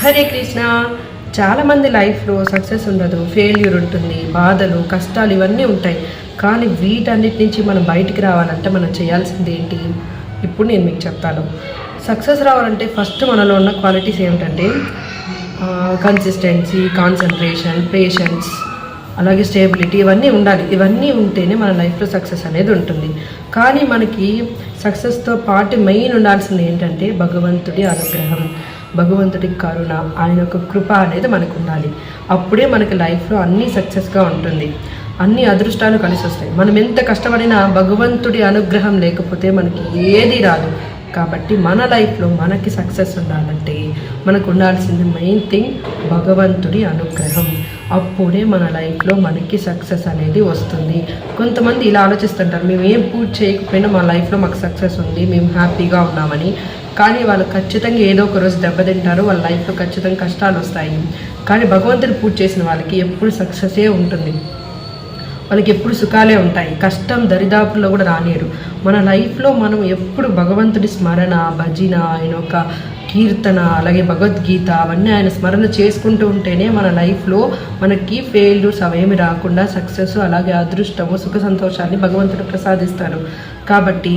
హరే కృష్ణ. చాలామంది లైఫ్లో సక్సెస్ ఉండదు, ఫెయిల్యూర్ ఉంటుంది, బాధలు కష్టాలు ఇవన్నీ ఉంటాయి. కానీ వీటన్నిటి నుంచి మనం బయటికి రావాలంటే మనం చేయాల్సింది ఏంటి ఇప్పుడు నేను మీకు చెప్తాను. సక్సెస్ రావాలంటే ఫస్ట్ మనలో ఉన్న క్వాలిటీస్ ఏమిటంటే కన్సిస్టెన్సీ, కాన్సన్ట్రేషన్, పేషెన్స్, అలాగే స్టేబిలిటీ ఇవన్నీ ఉండాలి. ఇవన్నీ ఉంటేనే మన లైఫ్లో సక్సెస్ అనేది ఉంటుంది. కానీ మనకి సక్సెస్తో పాటు మెయిన్ ఉండాల్సింది ఏంటంటే భగవంతుడి అనుగ్రహం, భగవంతుడి కరుణ, ఆయన యొక్క కృప అనేది మనకు ఉండాలి. అప్పుడే మనకి లైఫ్లో అన్నీ సక్సెస్గా ఉంటుంది, అన్ని అదృష్టాలు కలిసి వస్తాయి. మనం ఎంత కష్టపడినా భగవంతుడి అనుగ్రహం లేకపోతే మనకి ఏది రాదు. కాబట్టి మన లైఫ్లో మనకి సక్సెస్ ఉండాలంటే మనకు ఉండాల్సింది మెయిన్ థింగ్ భగవంతుడి అనుగ్రహం. అప్పుడే మన లైఫ్లో మనకి సక్సెస్ అనేది వస్తుంది. కొంతమంది ఇలా ఆలోచిస్తుంటారు, మేము ఏం పూజ చేయకపోయినా మా లైఫ్లో మాకు సక్సెస్ ఉంది, మేము హ్యాపీగా ఉన్నామని. కానీ వాళ్ళు ఖచ్చితంగా ఏదో ఒక రోజు దెబ్బతింటారు, వాళ్ళ లైఫ్లో ఖచ్చితంగా కష్టాలు వస్తాయి. కానీ భగవంతుడి పూజ చేసిన వాళ్ళకి ఎప్పుడు సక్సెసే ఉంటుంది, వాళ్ళకి ఎప్పుడు సుఖాలే ఉంటాయి. కష్టం దరిదాపుల్లో కూడా రానియరు. మన లైఫ్లో మనం ఎప్పుడు భగవంతుడి స్మరణ, భజన, ఆయన ఒక కీర్తన, అలాగే భగవద్గీత అవన్నీ ఆయన స్మరణ చేసుకుంటూ ఉంటేనే మన లైఫ్లో మనకి ఫెయిల్యూర్స్ అవేమి రాకుండా సక్సెస్, అలాగే అదృష్టము, సుఖ సంతోషాన్ని భగవంతుడు ప్రసాదిస్తారు. కాబట్టి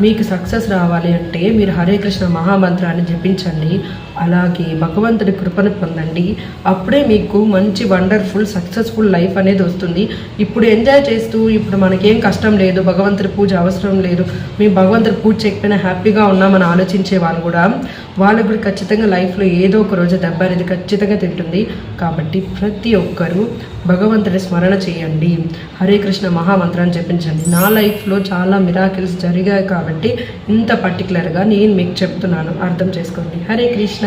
మీకు సక్సెస్ రావాలి అంటే మీరు హరే కృష్ణ మహామంత్రాన్ని జపించండి, అలాగే భగవంతుడి కృపను పొందండి. అప్పుడే మీకు మంచి వండర్ఫుల్ సక్సెస్ఫుల్ లైఫ్ అనేది వస్తుంది. ఇప్పుడు ఎంజాయ్ చేస్తూ ఇప్పుడు మనకేం కష్టం లేదు, భగవంతుడి పూజ అవసరం లేదు, మేము భగవంతుడి పూజ చేయకపోయినా హ్యాపీగా ఉన్నామని ఆలోచించే వాళ్ళు కూడా వాళ్ళకు కూడా ఖచ్చితంగా లైఫ్లో ఏదో ఒక రోజు దెబ్బ అనేది ఖచ్చితంగా తింటుంది. కాబట్టి ప్రతి ఒక్కరూ భగవంతుడి స్మరణ చేయండి, హరే కృష్ణ మహామంత్రాన్ని జపించండి. నా లైఫ్లో చాలా మిరాకిల్స్ జరిగాయి కాబట్టి ఇంత పర్టికులర్గా నేను మీకు చెప్తున్నాను, అర్థం చేసుకోండి. హరే కృష్ణ.